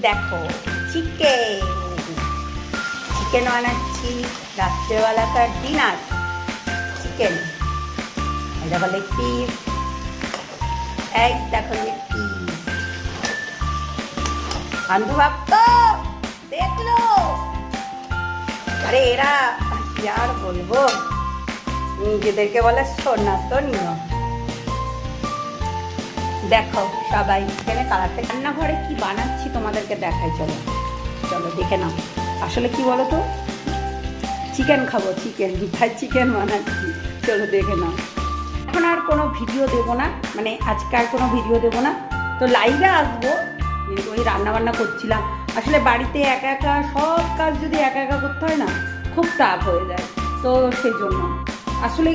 দেখো chicken chicken বানাচ্ছি রাত্রেবেলাকার dinner. Chicken এটা বলে পিস, এই দেখো লেগ পিস। বন্ধু ভাবতো দেখলো, আরে এরা কি আর বলবো, নিজেদেরকে বলে সনাতনীয়। দেখো সবাই চিকেনের কালারটা, রান্নাঘরে কি বানাচ্ছি তোমাদেরকে দেখাই, চলো চলো দেখে নাও। আসলে কি বলো তো, চিকেন খাবো, চিকেন তাই চিকেন বানাচ্ছি, চলো দেখে নাও। এখন আর কোনো ভিডিও দেবো না, মানে আজকে আর কোনো ভিডিও দেবো না, তো লাইভে আসবো, কিন্তু ওই রান্নাবান্না করছিলাম। আসলে বাড়িতে একা একা সব কাজ যদি একা একা করতে হয় না, খুব টাফ হয়ে যায়, তো সেই জন্য আসলে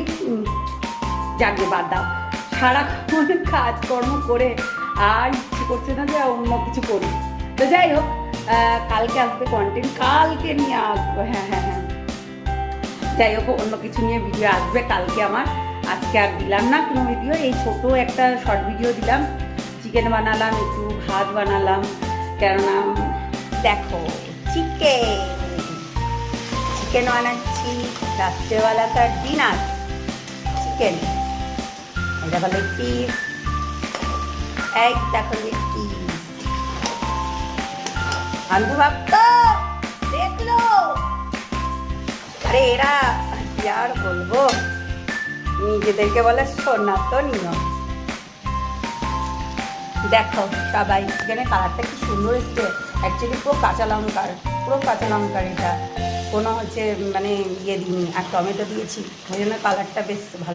যাকে বাদ দাও, সারাক্ষণ কাজকর্ম করে আর ইচ্ছে করছে না যে অন্য কিছু করি। তো যাই হোক, কালকে আসবে কন্টেন্ট, কালকে নিয়ে আসবো। হ্যাঁ হ্যাঁ হ্যাঁ, যাই হোক অন্য কিছু নিয়ে ভিডিও আসবে কালকে আমার। আজকে আর দিলাম না কোনো ভিডিও, এই ছোটো একটা শর্ট ভিডিও দিলাম। চিকেন বানালাম, একটু ভাত বানালাম, কেননা দেখো চিকেন চিকেন বানাচ্ছি রাত্রেবেলাকার ডিনার। চিকেন এটা বলে পিস, এই দেখো লেগ পিস। বন্ধু ভাবতো দেখলো, আরে এরা কি আর বলবো, নিজেদেরকে বলে সনাতনীয়। দেখো সবাই চিকেনের কালারটা কি সুন্দর এসছে, অ্যাকচুয়ালি পুরো কাঁচা লঙ্কার এটা, কোনো হচ্ছে মানে ইয়ে দিইনি, আর টমেটো দিয়েছি, ওই জন্য কালারটা বেশ ভালো।